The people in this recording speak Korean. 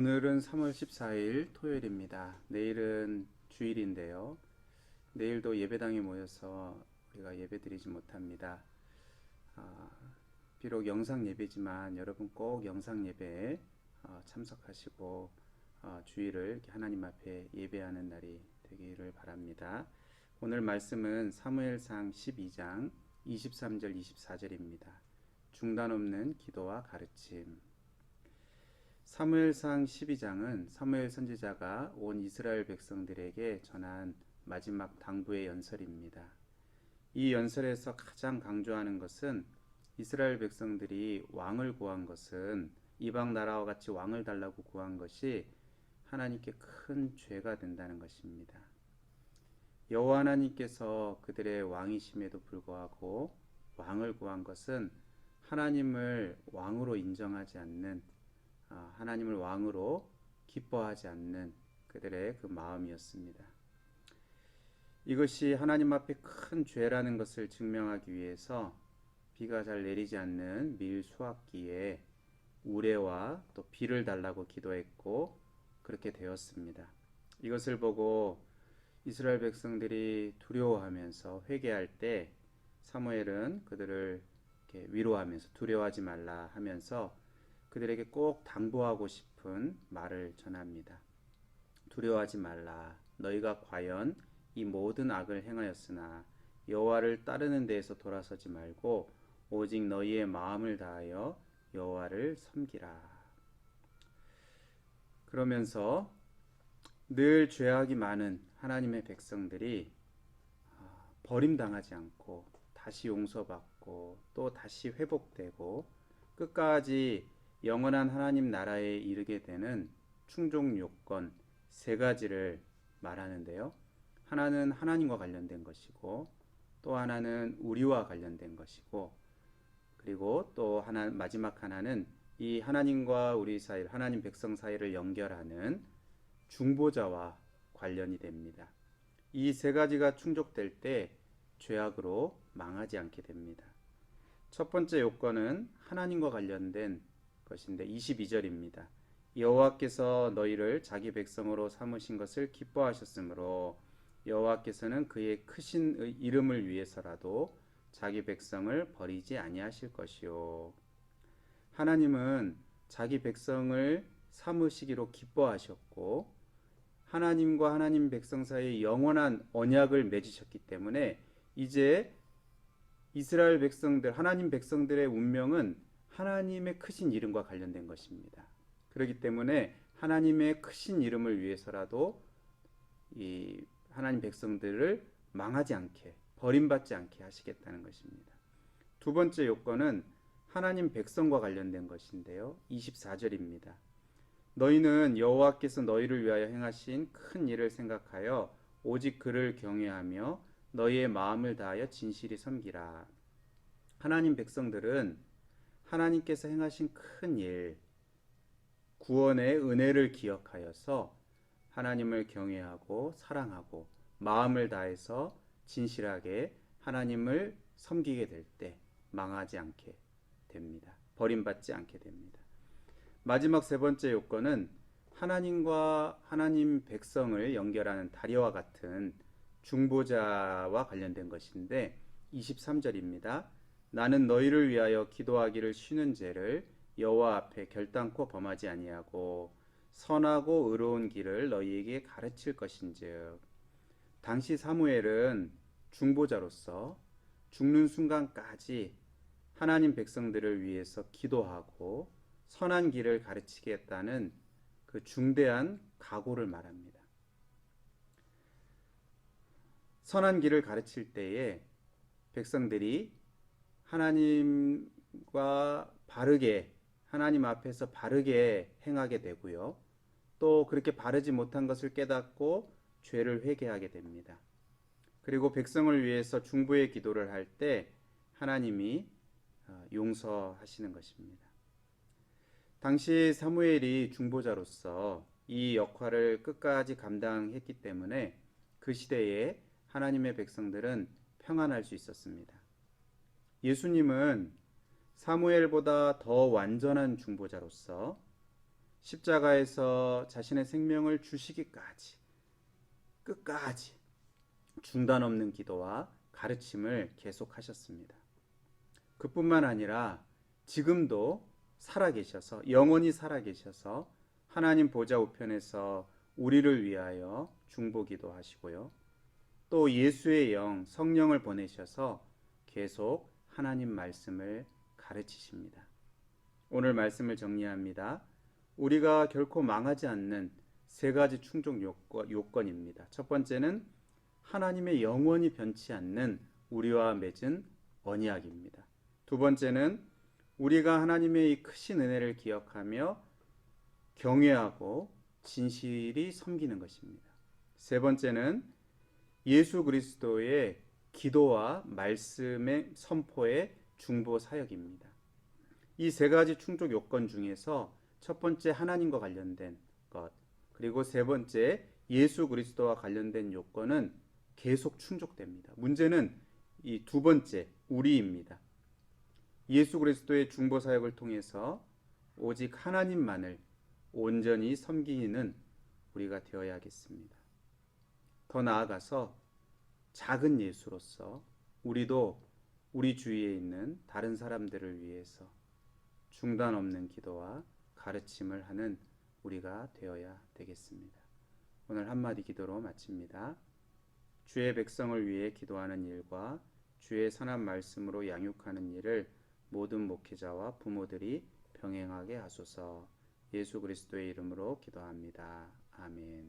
오늘은 3월 14일 토요일입니다. 내일은 주일인데요. 내일도 예배당에 모여서 우리가 예배드리지 못합니다. 아, 비록 영상 예배지만 여러분 꼭 영상 예배에 참석하시고 주일을 이렇게 하나님 앞에 예배하는 날이 되기를 바랍니다. 오늘 말씀은 사무엘상 12장 23절 24절입니다. 중단 없는 기도와 가르침. 사무엘상 12장은 사무엘 선지자가 온 이스라엘 백성들에게 전한 마지막 당부의 연설입니다. 이 연설에서 가장 강조하는 것은 이스라엘 백성들이 왕을 구한 것은 이방 나라와 같이 왕을 달라고 구한 것이 하나님께 큰 죄가 된다는 것입니다. 여호와 하나님께서 그들의 왕이심에도 불구하고 왕을 구한 것은 하나님을 왕으로 인정하지 않는, 하나님을 왕으로 기뻐하지 않는 그들의 그 마음이었습니다. 이것이 하나님 앞에 큰 죄라는 것을 증명하기 위해서 비가 잘 내리지 않는 밀 수확기에 우레와 또 비를 달라고 기도했고 그렇게 되었습니다. 이것을 보고 이스라엘 백성들이 두려워하면서 회개할 때 사무엘은 그들을 이렇게 위로하면서 두려워하지 말라 하면서 그들에게 꼭 당부하고 싶은 말을 전합니다. 두려워하지 말라. 너희가 과연 이 모든 악을 행하였으나 여호와를 따르는 데에서 돌아서지 말고 오직 너희의 마음을 다하여 여호와를 섬기라. 그러면서 늘 죄악이 많은 하나님의 백성들이 버림당하지 않고 다시 용서받고 또 다시 회복되고 끝까지 영원한 하나님 나라에 이르게 되는 충족 요건 세 가지를 말하는데요. 하나는 하나님과 관련된 것이고 또 하나는 우리와 관련된 것이고 그리고 또 마지막 하나는 이 하나님과 우리 사이, 하나님 백성 사이를 연결하는 중보자와 관련이 됩니다. 이 세 가지가 충족될 때 죄악으로 망하지 않게 됩니다. 첫 번째 요건은 하나님과 관련된 것인데 22절입니다. 여호와께서 너희를 자기 백성으로 삼으신 것을 기뻐하셨으므로 여호와께서는 그의 크신 이름을 위해서라도 자기 백성을 버리지 아니하실 것이요. 하나님은 자기 백성을 삼으시기로 기뻐하셨고 하나님과 하나님 백성 사이에 영원한 언약을 맺으셨기 때문에 이제 이스라엘 백성들, 하나님 백성들의 운명은 하나님의 크신 이름과 관련된 것입니다. 그렇기 때문에 하나님의 크신 이름을 위해서라도 이 하나님 백성들을 망하지 않게, 버림받지 않게 하시겠다는 것입니다. 두 번째 요건은 하나님 백성과 관련된 것인데요. 24절입니다. 너희는 여호와께서 너희를 위하여 행하신 큰 일을 생각하여 오직 그를 경외하며 너희의 마음을 다하여 진실히 섬기라. 하나님 백성들은 하나님께서 행하신 큰 일, 구원의 은혜를 기억하여서 하나님을 경외하고 사랑하고 마음을 다해서 진실하게 하나님을 섬기게 될 때 망하지 않게 됩니다. 버림받지 않게 됩니다. 마지막 세 번째 요건은 하나님과 하나님 백성을 연결하는 다리와 같은 중보자와 관련된 것인데 23절입니다. 나는 너희를 위하여 기도하기를 쉬는 죄를 여호와 앞에 결단코 범하지 아니하고 선하고 의로운 길을 너희에게 가르칠 것인즉. 당시 사무엘은 중보자로서 죽는 순간까지 하나님 백성들을 위해서 기도하고 선한 길을 가르치겠다는 그 중대한 각오를 말합니다. 선한 길을 가르칠 때에 백성들이 하나님과 바르게, 하나님 앞에서 바르게 행하게 되고요. 또 그렇게 바르지 못한 것을 깨닫고 죄를 회개하게 됩니다. 그리고 백성을 위해서 중보의 기도를 할 때 하나님이 용서하시는 것입니다. 당시 사무엘이 중보자로서 이 역할을 끝까지 감당했기 때문에 그 시대에 하나님의 백성들은 평안할 수 있었습니다. 예수님은 사무엘보다 더 완전한 중보자로서 십자가에서 자신의 생명을 주시기까지 끝까지 중단 없는 기도와 가르침을 계속하셨습니다. 그뿐만 아니라 지금도 살아계셔서 영원히 살아계셔서 하나님 보좌 우편에서 우리를 위하여 중보기도 하시고요. 또 예수의 영 성령을 보내셔서 계속 하나님 말씀을 가르치십니다. 오늘 말씀을 정리합니다. 우리가 결코 망하지 않는 세 가지 충족 요건입니다. 첫 번째는 하나님의 영원히 변치 않는 우리와 맺은 언약입니다. 두 번째는 우리가 하나님의 이 크신 은혜를 기억하며 경외하고 진실이 섬기는 것입니다. 세 번째는 예수 그리스도의 기도와 말씀의 선포의 중보 사역입니다. 이 세 가지 충족 요건 중에서 첫 번째 하나님과 관련된 것, 그리고 세 번째 예수 그리스도와 관련된 요건은 계속 충족됩니다. 문제는 이 두 번째 우리입니다. 예수 그리스도의 중보 사역을 통해서 오직 하나님만을 온전히 섬기는 우리가 되어야겠습니다. 더 나아가서 작은 예수로서 우리도 우리 주위에 있는 다른 사람들을 위해서 중단 없는 기도와 가르침을 하는 우리가 되어야 되겠습니다. 오늘 한마디 기도로 마칩니다. 주의 백성을 위해 기도하는 일과 주의 선한 말씀으로 양육하는 일을 모든 목회자와 부모들이 병행하게 하소서. 예수 그리스도의 이름으로 기도합니다. 아멘.